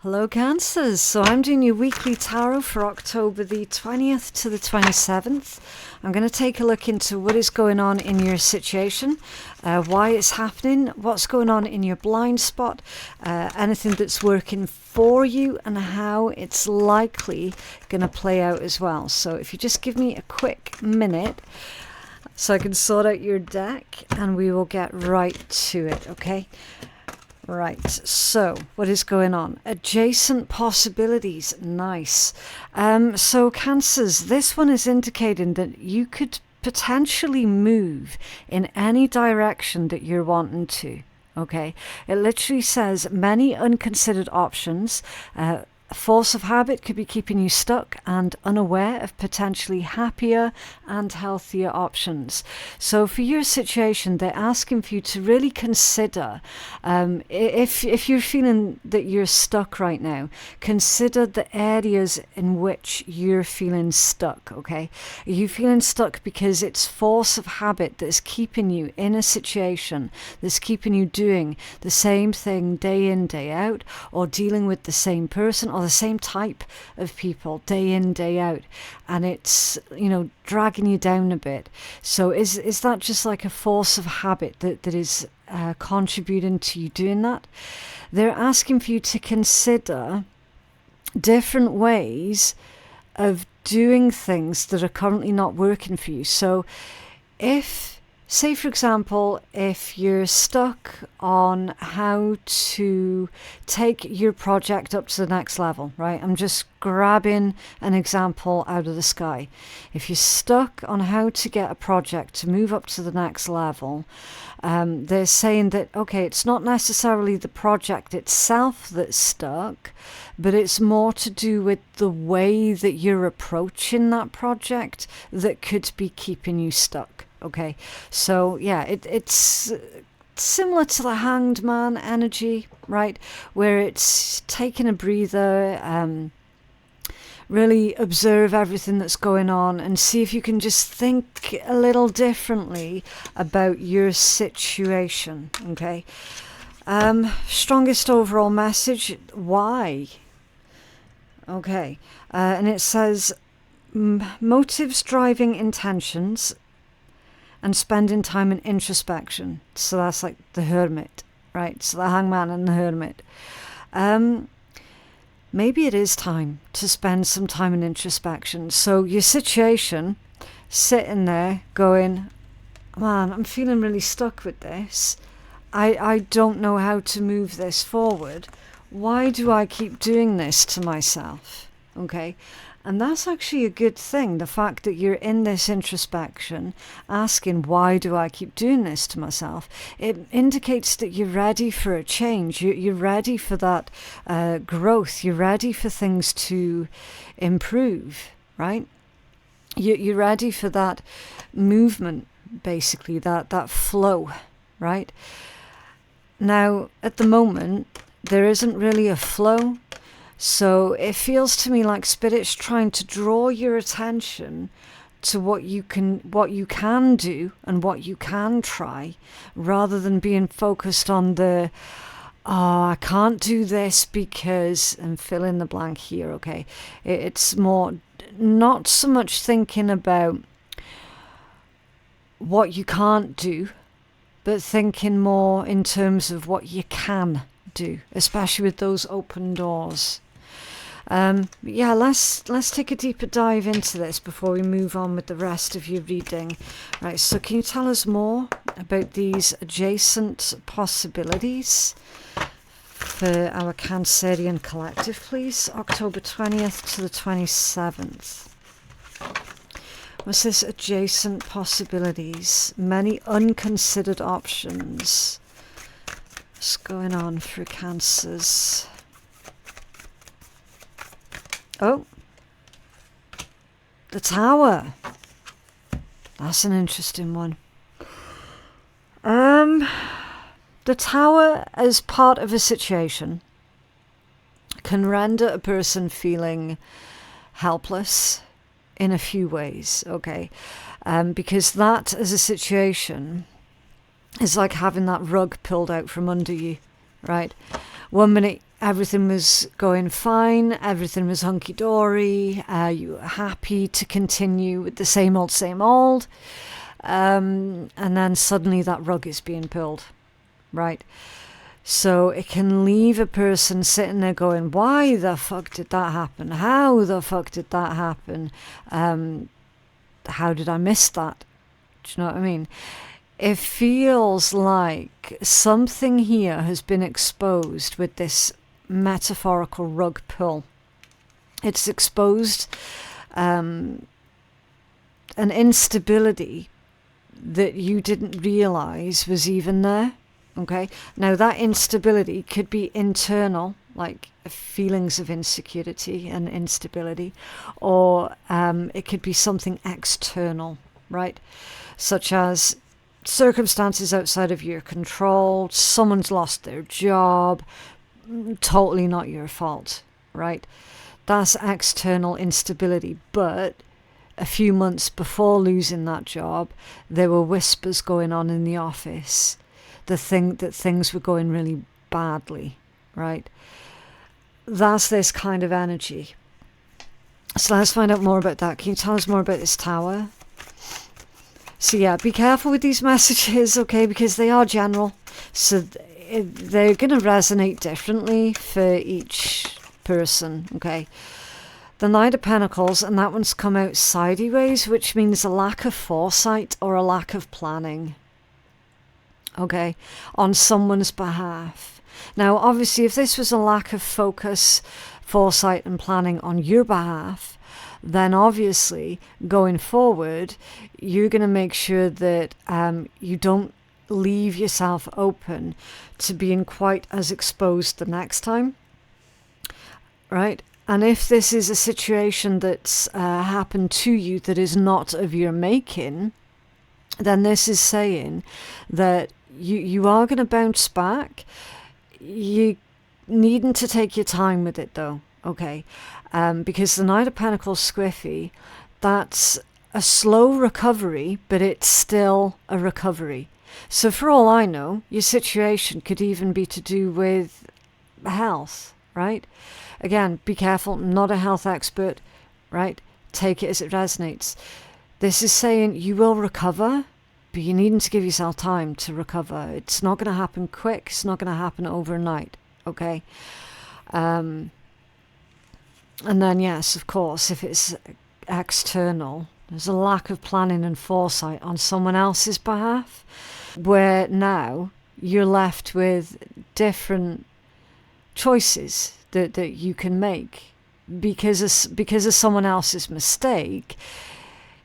Hello Cancers, so I'm doing your weekly tarot for October the 20th to the 27th. I'm going to take a look into what is going on in your situation, why it's happening, what's going on in your blind spot, anything that's working for you and how it's likely going to play out as well. So if you just give me a quick minute so I can sort out your deck and we will get right to it, okay? Right, so what is going on? Adjacent possibilities, nice. So Cancers, this one is indicating that you could potentially move in any direction that you're wanting to, okay? It literally says many unconsidered options. Force of habit could be keeping you stuck and unaware of potentially happier and healthier options. So for your situation, they're asking for you to really consider, if you're feeling that you're stuck right now, consider the areas in which you're feeling stuck, okay? Are you feeling stuck because it's force of habit that's keeping you in a situation, that's keeping you doing the same thing day in, day out, or dealing with the same person or the same type of people day in, day out, and it's, you know, dragging you down a bit? So is that just like a force of habit that is contributing to you doing that? They're asking for you to consider different ways of doing things that are currently not working for you. So if, say for example, if you're stuck on how to take your project up to the next level, right? I'm just grabbing an example out of the sky. If you're stuck on how to get a project to move up to the next level, they're saying that, okay, it's not necessarily the project itself that's stuck, but it's more to do with the way that you're approaching that project that could be keeping you stuck. Okay, so yeah, it's similar to the Hanged Man energy, right? Where it's taking a breather, really observe everything that's going on and see if you can just think a little differently about your situation, okay? Strongest overall message, why? Okay, and it says motives driving intentions and spending time in introspection. So that's like the Hermit, right? So the Hangman and the Hermit. Maybe it is time to spend some time in introspection. So your situation, sitting there going, man, I'm feeling really stuck with this. I don't know how to move this forward. Why do I keep doing this to myself? Okay. And that's actually a good thing, the fact that you're in this introspection, asking, why do I keep doing this to myself? It indicates that you're ready for a change. You're ready for that growth. You're ready for things to improve, right? You're ready for that movement, basically, that flow, right? Now, at the moment, there isn't really a flow. So it feels to me like Spirit's trying to draw your attention to what you can do and what you can try, rather than being focused on the, oh, I can't do this because, and fill in the blank here, okay? It's more, not so much thinking about what you can't do, but thinking more in terms of what you can do, especially with those open doors. Yeah, let's take a deeper dive into this before we move on with the rest of your reading. Right, so can you tell us more about these adjacent possibilities for our Cancerian collective, please? October 20th to the 27th. What's this adjacent possibilities? Many unconsidered options. What's going on for Cancers? Oh, the Tower. That's an interesting one. The Tower, as part of a situation, can render a person feeling helpless in a few ways, okay? Because that, as a situation, is like having that rug pulled out from under you, right? 1 minute everything was going fine, everything was hunky-dory, you were happy to continue with the same old, and then suddenly that rug is being pulled, right? So it can leave a person sitting there going, why the fuck did that happen? How the fuck did that happen? How did I miss that? Do you know what I mean? It feels like something here has been exposed with this metaphorical rug pull. It's exposed an instability that you didn't realize was even there. Okay, now that instability could be internal, like feelings of insecurity and instability, or it could be something external, right? Such as circumstances outside of your control, someone's lost their job, totally not your fault, right? That's external instability. But a few months before losing that job, there were whispers going on in the office that things were going really badly, right? That's this kind of energy. So let's find out more about that. Can you tell us more about this tower? So yeah, be careful with these messages, okay, because they are general. So they're going to resonate differently for each person, okay? The Knight of Pentacles, and that one's come out sideways, which means a lack of foresight or a lack of planning, okay, on someone's behalf. Now, obviously, if this was a lack of focus, foresight and planning on your behalf, then obviously going forward, you're going to make sure that you don't leave yourself open to being quite as exposed the next time, right? And if this is a situation that's happened to you that is not of your making, then this is saying that you are going to bounce back. You needn't to take your time with it though, okay? Because the Knight of Pentacles squiffy, that's a slow recovery, but it's still a recovery. So for all I know, your situation could even be to do with health, right? Again, be careful, not a health expert, right? Take it as it resonates. This is saying you will recover, but you needn't to give yourself time to recover. It's not going to happen quick. It's not going to happen overnight, okay? And then, yes, of course, if it's external, there's a lack of planning and foresight on someone else's behalf, where now you're left with different choices that you can make because of someone else's mistake.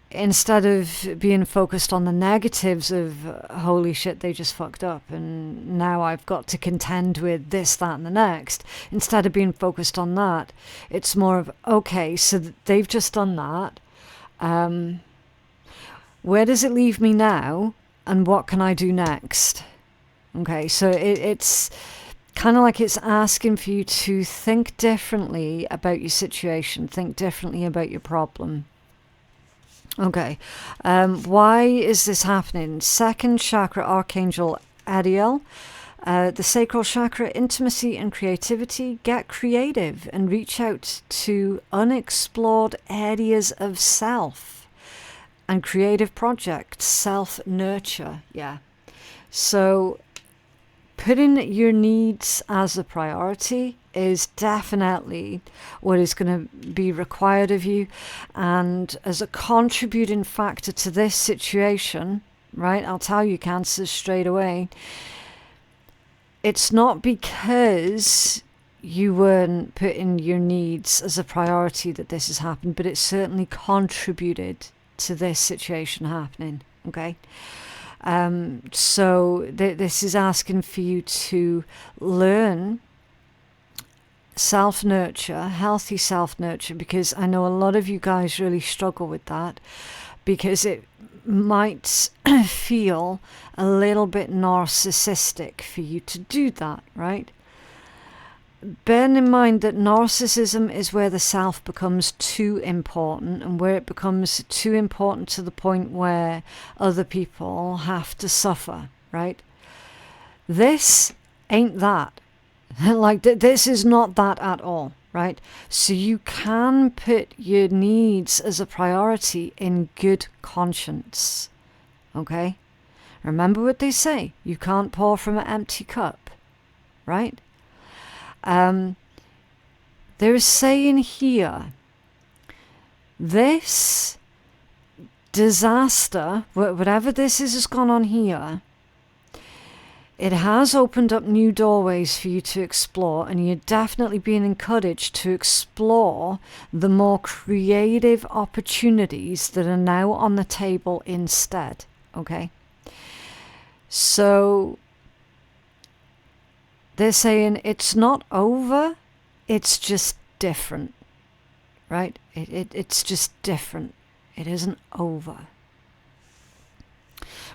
Instead of being focused on the negatives of holy shit, they just fucked up and now I've got to contend with this, that and the next, instead of being focused on that, it's more of, okay, so they've just done that, where does it leave me now and what can I do next? Okay, so it's kind of like it's asking for you to think differently about your situation, think differently about your problem. Okay, why is this happening? Second chakra, Archangel Ariel, the sacral chakra, intimacy and creativity. Get creative and reach out to unexplored areas of self and creative projects, self-nurture, yeah. So putting your needs as a priority is definitely what is going to be required of you. And as a contributing factor to this situation, right, I'll tell you, Cancer, straight away, it's not because you weren't putting your needs as a priority that this has happened, but it certainly contributed to this situation happening, okay? So this is asking for you to learn self-nurture, healthy self-nurture, because I know a lot of you guys really struggle with that because it might feel a little bit narcissistic for you to do that, right? Bearing in mind that narcissism is where the self becomes too important and where it becomes too important to the point where other people have to suffer, right? This ain't that. Like, this is not that at all, right? So you can put your needs as a priority in good conscience, okay? Remember what they say, you can't pour from an empty cup, right? They're saying here, this disaster, whatever this is has gone on here, it has opened up new doorways for you to explore, and you're definitely being encouraged to explore the more creative opportunities that are now on the table instead, okay? So they're saying it's not over, it's just different, right? It's just different. It isn't over.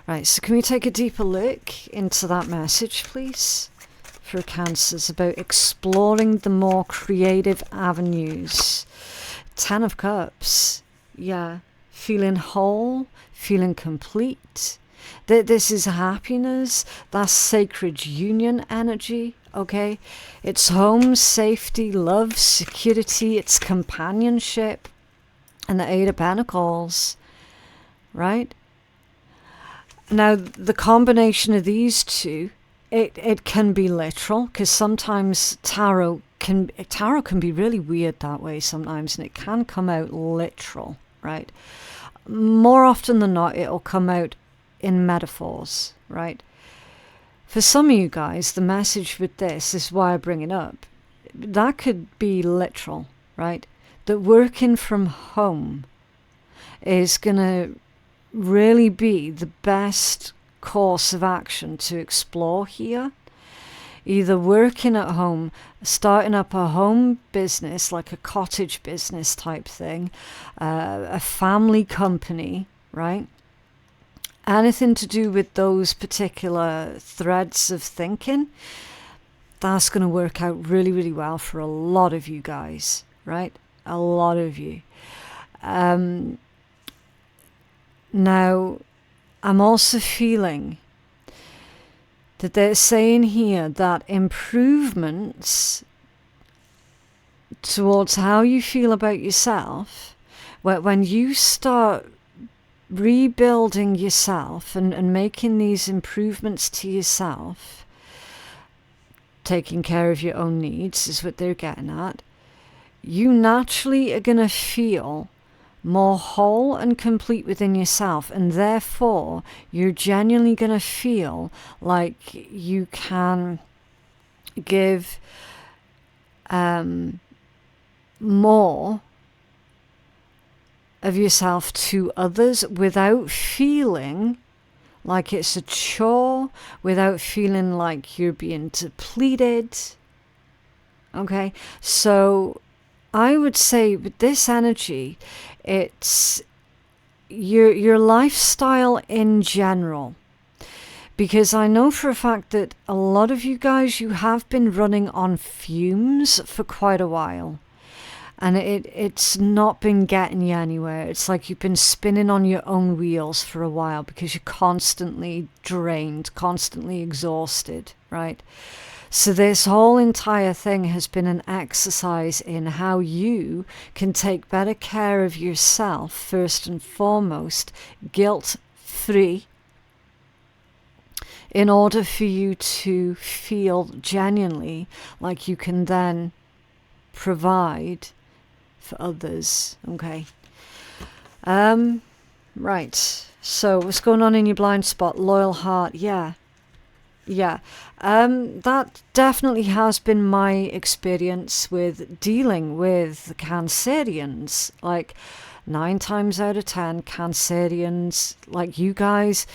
Right, so can we take a deeper look into that message, please, for Cancers, about exploring the more creative avenues? 10 of Cups, yeah, feeling whole, feeling complete. This is happiness, that's sacred union energy, okay? It's home, safety, love, security, it's companionship, and the 8 of Pentacles, right? Now, the combination of these two, it can be literal, because sometimes tarot can be really weird that way sometimes, and it can come out literal, right? More often than not, it'll come out in metaphors, right? For some of you guys, the message with this is why I bring it up. That could be literal, right? That working from home is going to really be the best course of action to explore here. Either working at home, starting up a home business, like a cottage business type thing, a family company, right? Anything to do with those particular threads of thinking, that's going to work out really, really well for a lot of you guys, right? A lot of you. Now, I'm also feeling that they're saying here that improvements towards how you feel about yourself, when you start rebuilding yourself and making these improvements to yourself, taking care of your own needs is what they're getting at, you naturally are going to feel more whole and complete within yourself, and therefore you're genuinely going to feel like you can give more of yourself to others without feeling like it's a chore, without feeling like you're being depleted. Okay, so I would say with this energy, it's your lifestyle in general. Because I know for a fact that a lot of you guys, you have been running on fumes for quite a while. And it's not been getting you anywhere. It's like you've been spinning on your own wheels for a while because you're constantly drained, constantly exhausted, right? So this whole entire thing has been an exercise in how you can take better care of yourself, first and foremost, guilt-free, in order for you to feel genuinely like you can then provide for others, okay? Right, so what's going on in your blind spot? Loyal heart, yeah. That definitely has been my experience with dealing with the Cancerians. Like 9 times out of 10, Cancerians, like you guys,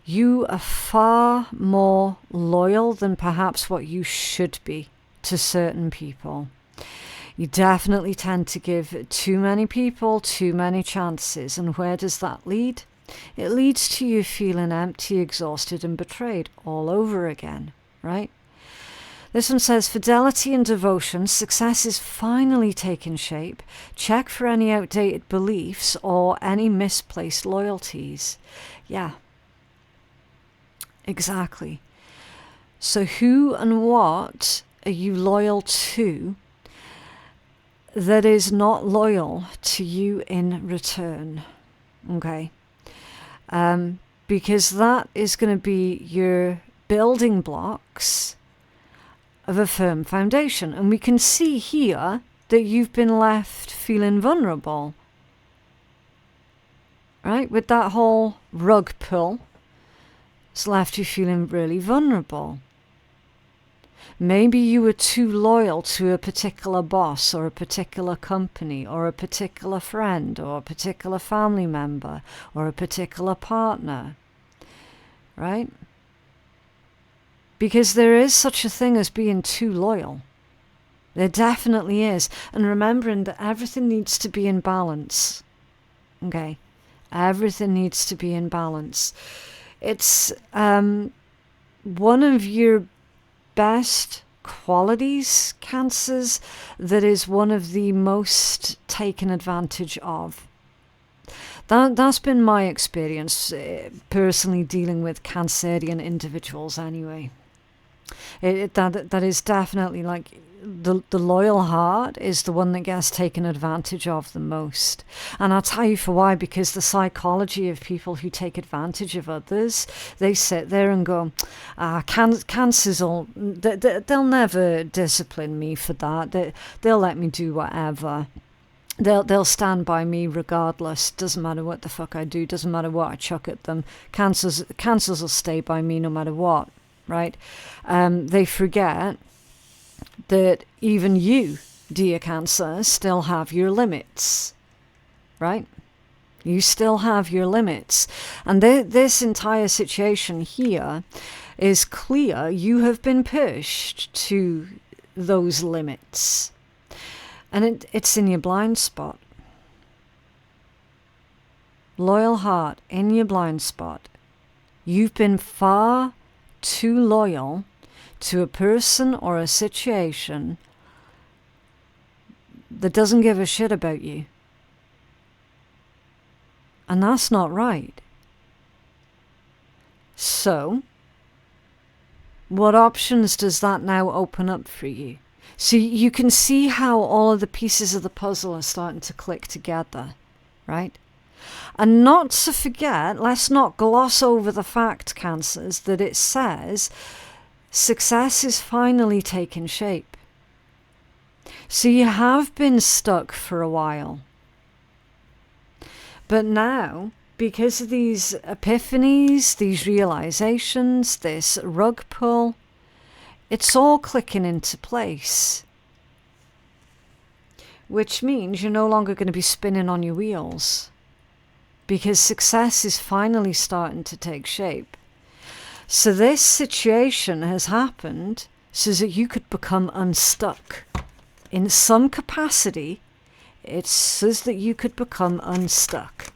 you are far more loyal than perhaps what you should be to certain people. You definitely tend to give too many people too many chances. And where does that lead? It leads to you feeling empty, exhausted, and betrayed all over again, right? This one says, fidelity and devotion, success is finally taking shape. Check for any outdated beliefs or any misplaced loyalties. Yeah, exactly. So who and what are you loyal to that is not loyal to you in return? Okay. Because that is going to be your building blocks of a firm foundation. And we can see here that you've been left feeling vulnerable. Right? With that whole rug pull, it's left you feeling really vulnerable. Maybe you were too loyal to a particular boss or a particular company or a particular friend or a particular family member or a particular partner. Right? Because there is such a thing as being too loyal. There definitely is. And remembering that everything needs to be in balance. Okay? Everything needs to be in balance. It's one of your best qualities, Cancers, that is one of the most taken advantage of. That's been my experience, personally dealing with Cancerian individuals anyway. That is definitely like the loyal heart is the one that gets taken advantage of the most. And I'll tell you for why, because the psychology of people who take advantage of others, they sit there and go, Cancers they'll never discipline me for that. They'll let me do whatever. They'll stand by me regardless. Doesn't matter what the fuck I do. Doesn't matter what I chuck at them. Cancers will stay by me no matter what, right? They forget that even you, dear Cancer, still have your limits, right? You still have your limits. And this entire situation here is clear. You have been pushed to those limits. And it's in your blind spot. Loyal heart in your blind spot. You've been far too loyal to a person or a situation that doesn't give a shit about you. And that's not right. So, what options does that now open up for you? So you can see how all of the pieces of the puzzle are starting to click together, right? And not to forget, let's not gloss over the fact, Cancers, that it says success is finally taking shape. So you have been stuck for a while. But now, because of these epiphanies, these realizations, this rug pull, it's all clicking into place. Which means you're no longer going to be spinning on your wheels. Because success is finally starting to take shape. So this situation has happened so that you could become unstuck. In some capacity, it's so that you could become unstuck.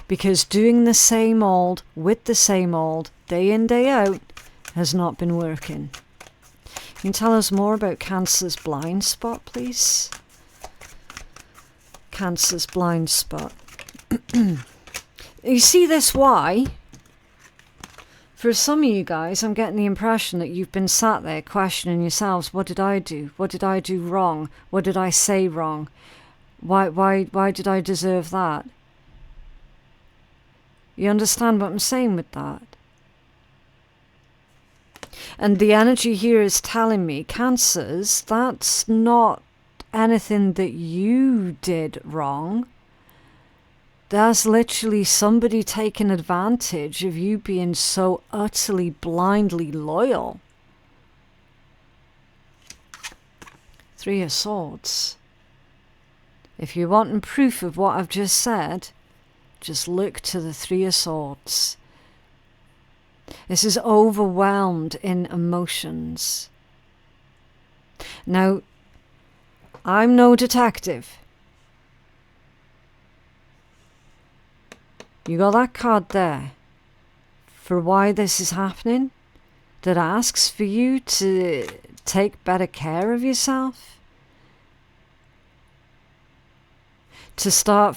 Because doing the same old with the same old, day in, day out, has not been working. Can you tell us more about Cancer's blind spot, please? Cancer's blind spot. You see this why? For some of you guys, I'm getting the impression that you've been sat there questioning yourselves, what did I do? What did I do wrong? What did I say wrong? Why did I deserve that? You understand what I'm saying with that? And the energy here is telling me, Cancers, that's not anything that you did wrong. That's literally somebody taking advantage of you being so utterly, blindly loyal. Three of Swords. If you're wanting proof of what I've just said, just look to the Three of Swords. This is overwhelmed in emotions. Now, I'm no detective. You got that card there for why this is happening, that asks for you to take better care of yourself, to start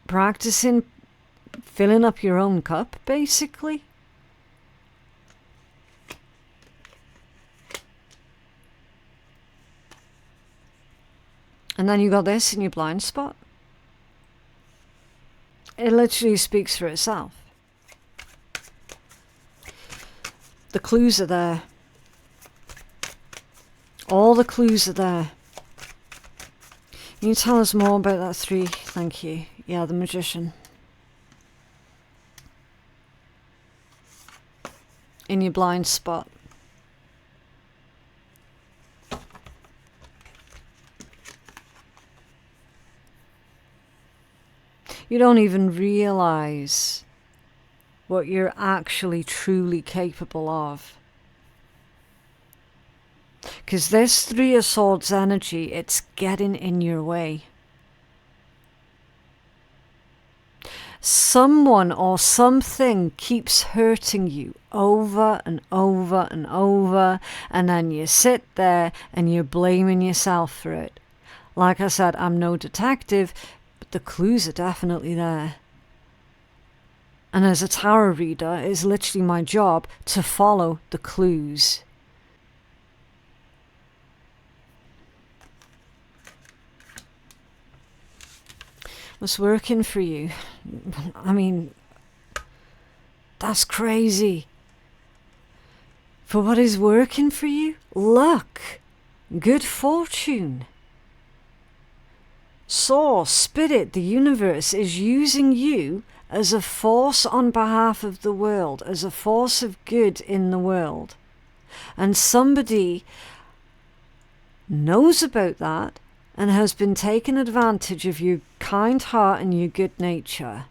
practicing filling up your own cup, basically. And then you got this in your blind spot. It literally speaks for itself. The clues are there. All the clues are there. Can you tell us more about that 3? Thank you. Yeah, the Magician. In your blind spot. You don't even realize what you're actually truly capable of. Because this 3 of Swords energy, it's getting in your way. Someone or something keeps hurting you over and over and over, and then you sit there and you're blaming yourself for it. Like I said, I'm no detective, but the clues are definitely there. And as a tarot reader, it's literally my job to follow the clues. What's working for you? I mean, that's crazy. For what is working for you? Luck, good fortune. Source, Spirit, the universe is using you as a force on behalf of the world, as a force of good in the world. And somebody knows about that and has been taking advantage of your kind heart and your good nature.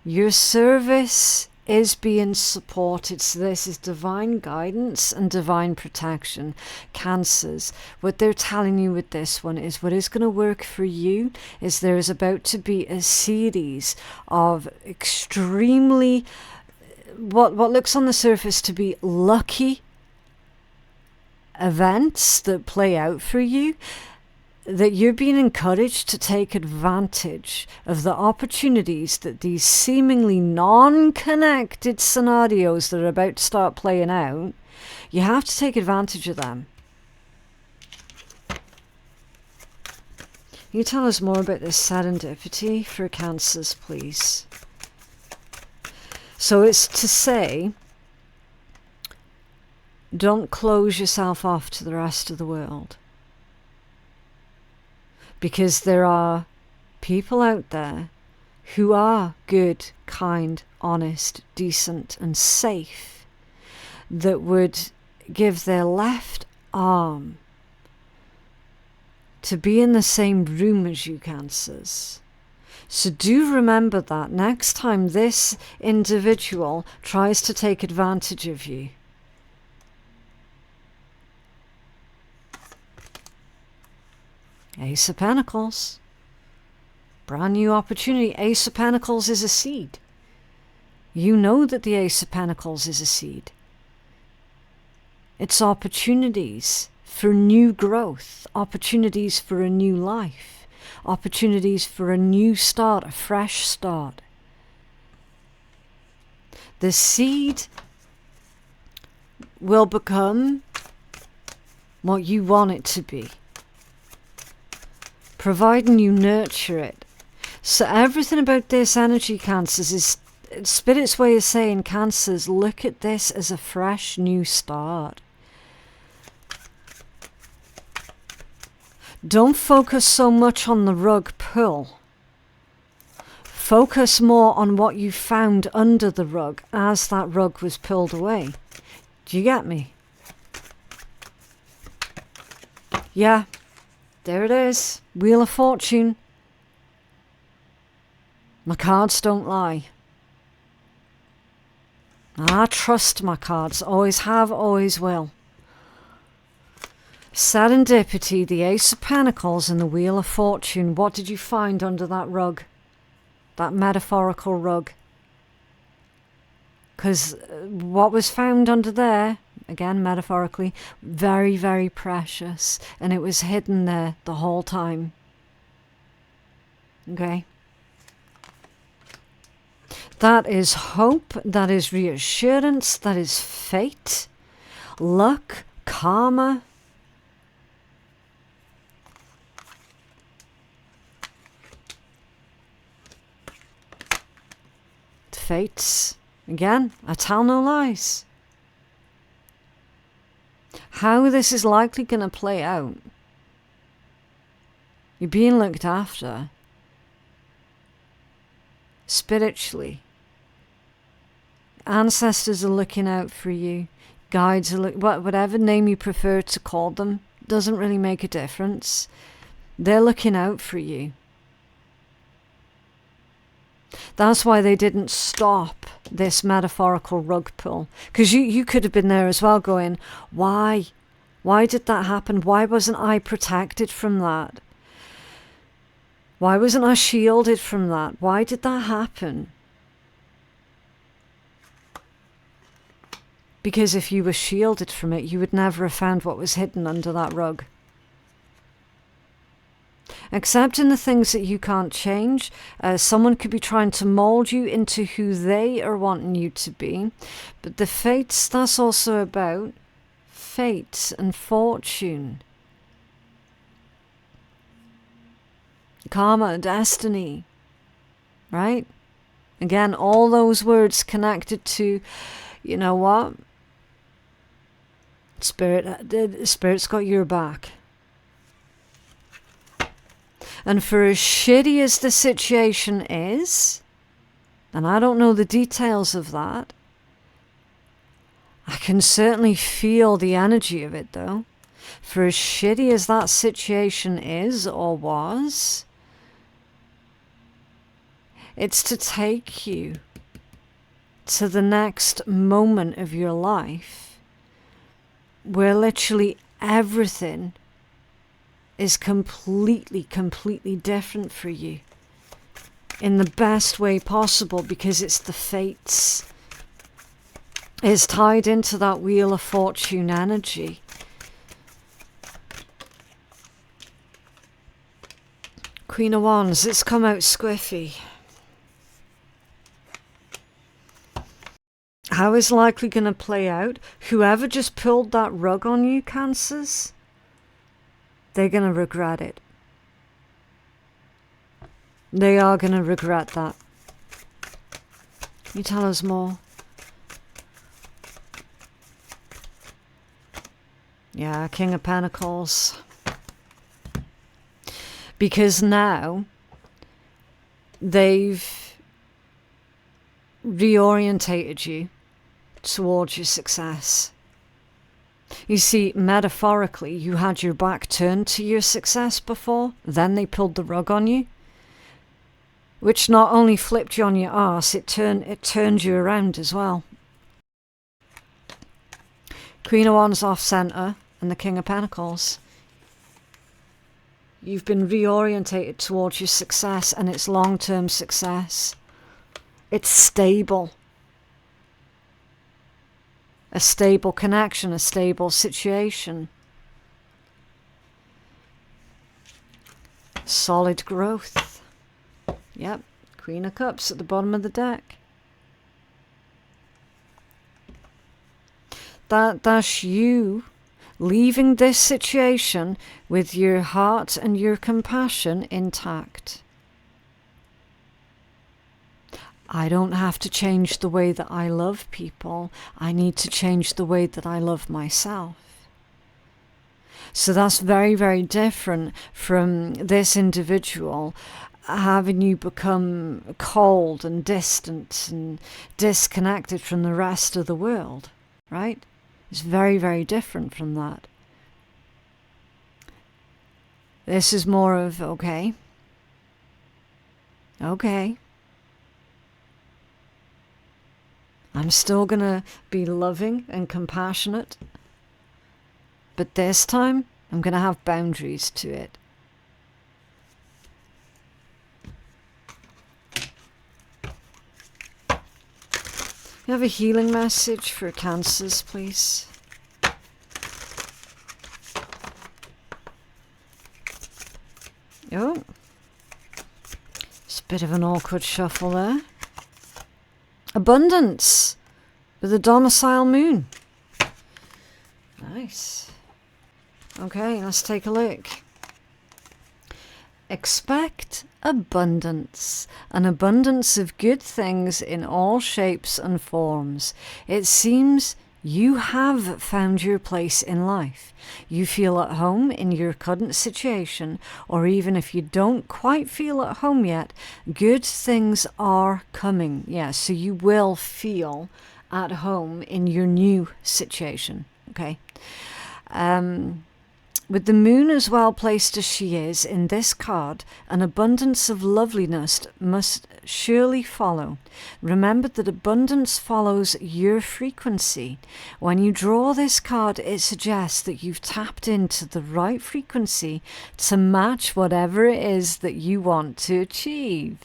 Your service is being supported, so this is divine guidance and divine protection. Cancers, what they're telling you with this one is what is going to work for you is there is about to be a series of extremely, what looks on the surface to be lucky events that play out for you, that you're being encouraged to take advantage of the opportunities that these seemingly non-connected scenarios that are about to start playing out, you have to take advantage of them. Can you tell us more about this serendipity for Cancers, please? So it's to say, don't close yourself off to the rest of the world. Because there are people out there who are good, kind, honest, decent, and safe that would give their left arm to be in the same room as you, Cancers. So do remember that next time this individual tries to take advantage of you. Ace of Pentacles. Brand new opportunity. Ace of Pentacles is a seed. You know that the Ace of Pentacles is a seed. It's opportunities for new growth, opportunities for a new life, opportunities for a new start, a fresh start. The seed will become what you want it to be, providing you nurture it. So everything about this energy, Cancers, is Spirit's way of saying, Cancers, look at this as a fresh new start. Don't focus so much on the rug pull. Focus more on what you found under the rug as that rug was pulled away. Do you get me? Yeah. There it is. Wheel of Fortune. My cards don't lie. I trust my cards. Always have, always will. Serendipity, the Ace of Pentacles, and the Wheel of Fortune. What did you find under that rug? That metaphorical rug. Because what was found under there, again metaphorically, very, very precious, and it was hidden there the whole time. Okay? That is hope, that is reassurance, that is fate, luck, karma, fates. Again, I tell no lies. How this is likely going to play out. You're being looked after. Spiritually. Ancestors are looking out for you. Guides are whatever name you prefer to call them. Doesn't really make a difference. They're looking out for you. That's why they didn't stop this metaphorical rug pull. Because you could have been there as well going, why? Why did that happen? Why wasn't I protected from that? Why wasn't I shielded from that? Why did that happen? Because if you were shielded from it, you would never have found what was hidden under that rug. Accepting the things that you can't change. Someone could be trying to mold you into who they are wanting you to be. But the fates, that's also about fate and fortune. Karma, destiny. Right? Again, all those words connected to, you know what? Spirit's got your back. And for as shitty as the situation is, and I don't know the details of that, I can certainly feel the energy of it though. For as shitty as that situation is or was, it's to take you to the next moment of your life where literally everything is completely different for you in the best way possible, because it's the fates. It's tied into that Wheel of Fortune energy. Queen of Wands, it's come out squiffy. How is likely going to play out? Whoever just pulled that rug on you, Cancers, they're going to regret it. They are going to regret that. Can you tell us more? Yeah, King of Pentacles. Because now they've reorientated you towards your success. You see, metaphorically, you had your back turned to your success before, then they pulled the rug on you, which not only flipped you on your arse, it turned you around as well. Queen of Wands off centre and the King of Pentacles. You've been reorientated towards your success, and it's long-term success. It's stable. A stable connection, a stable situation. Solid growth. Yep, Queen of Cups at the bottom of the deck. That's you leaving this situation with your heart and your compassion intact. I don't have to change the way that I love people. I need to change the way that I love myself. So that's very different from this individual having you become cold and distant and disconnected from the rest of the world, right? It's very different from that. This is more of, okay. I'm still going to be loving and compassionate, but this time I'm going to have boundaries to it. You have a healing message for Cancers, please. Oh, it's a bit of an awkward shuffle there. Abundance with the domicile moon. Nice. Okay, let's take a look. Expect abundance, an abundance of good things in all shapes and forms. It seems you have found your place in life. You feel at home in your current situation, or even if you don't quite feel at home yet, good things are coming. Yeah, so you will feel at home in your new situation, okay? With the moon as well placed as she is in this card, an abundance of loveliness must surely follow. Remember that abundance follows your frequency. When you draw this card, it suggests that you've tapped into the right frequency to match whatever it is that you want to achieve.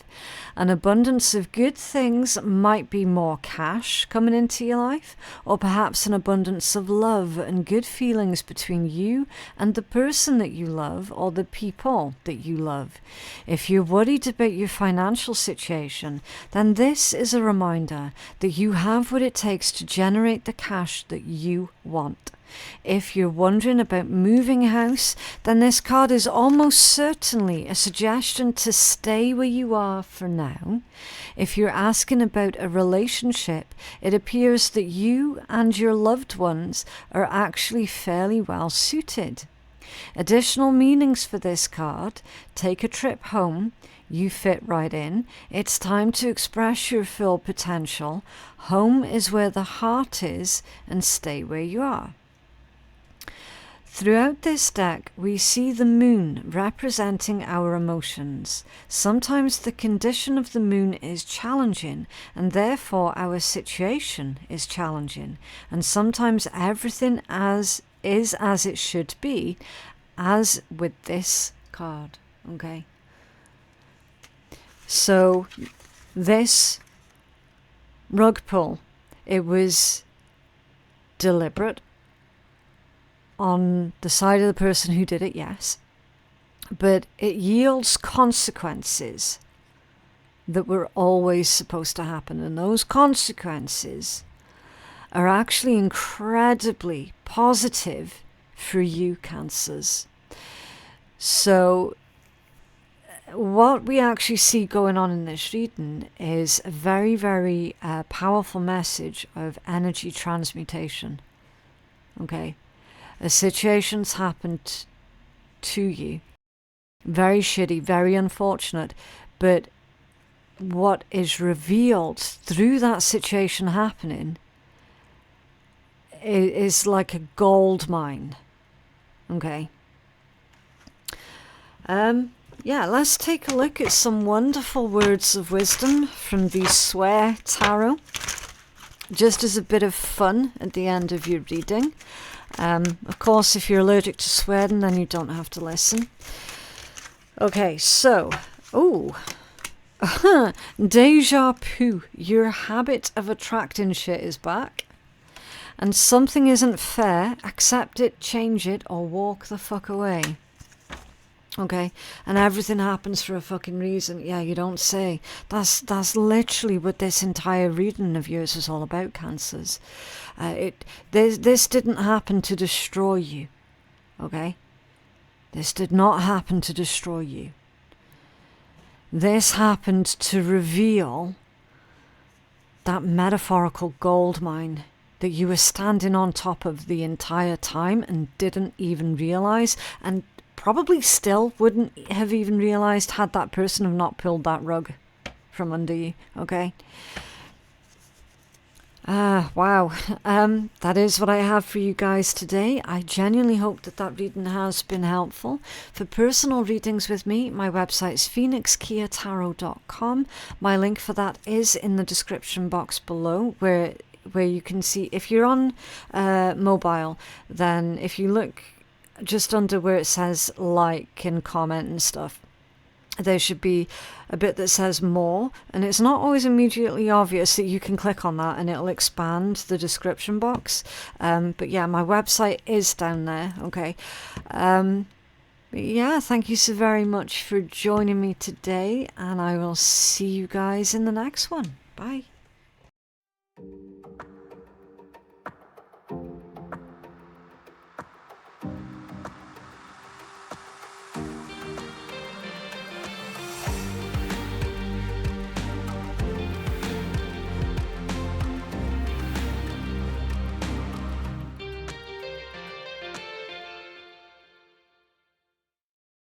An abundance of good things might be more cash coming into your life, or perhaps an abundance of love and good feelings between you and the person that you love or the people that you love. If you're worried about your financial situation, then this is a reminder that you have what it takes to generate the cash that you want. If you're wondering about moving house, then this card is almost certainly a suggestion to stay where you are for now. If you're asking about a relationship, it appears that you and your loved ones are actually fairly well suited. Additional meanings for this card: take a trip home, you fit right in, it's time to express your full potential, home is where the heart is, and stay where you are. Throughout this deck, we see the moon representing our emotions. Sometimes the condition of the moon is challenging, and therefore our situation is challenging. And sometimes everything is as it should be, as with this card. Okay. So this rug pull, it was deliberate on the side of the person who did it, yes, but it yields consequences that were always supposed to happen, and those consequences are actually incredibly positive for you, Cancers. So what we actually see going on in this reading is a very, very powerful message of energy transmutation. Okay. A situation's happened to you. Very shitty, very unfortunate. But what is revealed through that situation happening is like a gold mine. Okay. Yeah, let's take a look at some wonderful words of wisdom from the Swear Tarot. Just as a bit of fun at the end of your reading. Of course, if you're allergic to swearing, then you don't have to listen. Okay, so, deja vu. Your habit of attracting shit is back. And something isn't fair, accept it, change it, or walk the fuck away. Okay, and everything happens for a fucking reason. Yeah, you don't say. That's literally what this entire reading of yours is all about, Cancers. This didn't happen to destroy you. Okay, this did not happen to destroy you. This happened to reveal that metaphorical gold mine that you were standing on top of the entire time and didn't even realize, and probably still wouldn't have even realized had that person have not pulled that rug from under you. Okay. Wow. That is what I have for you guys today. I genuinely hope that reading has been helpful. For personal readings with me, my website is phoenixkeiatarot.com. My link for that is in the description box below, where you can see, if you're on mobile, then if you look just under where it says like and comment and stuff, there should be a bit that says more, and it's not always immediately obvious that you can click on that and it'll expand the description box. But yeah, my website is down there. Okay. Yeah, thank you so very much for joining me today, and I will see you guys in the next one. Bye.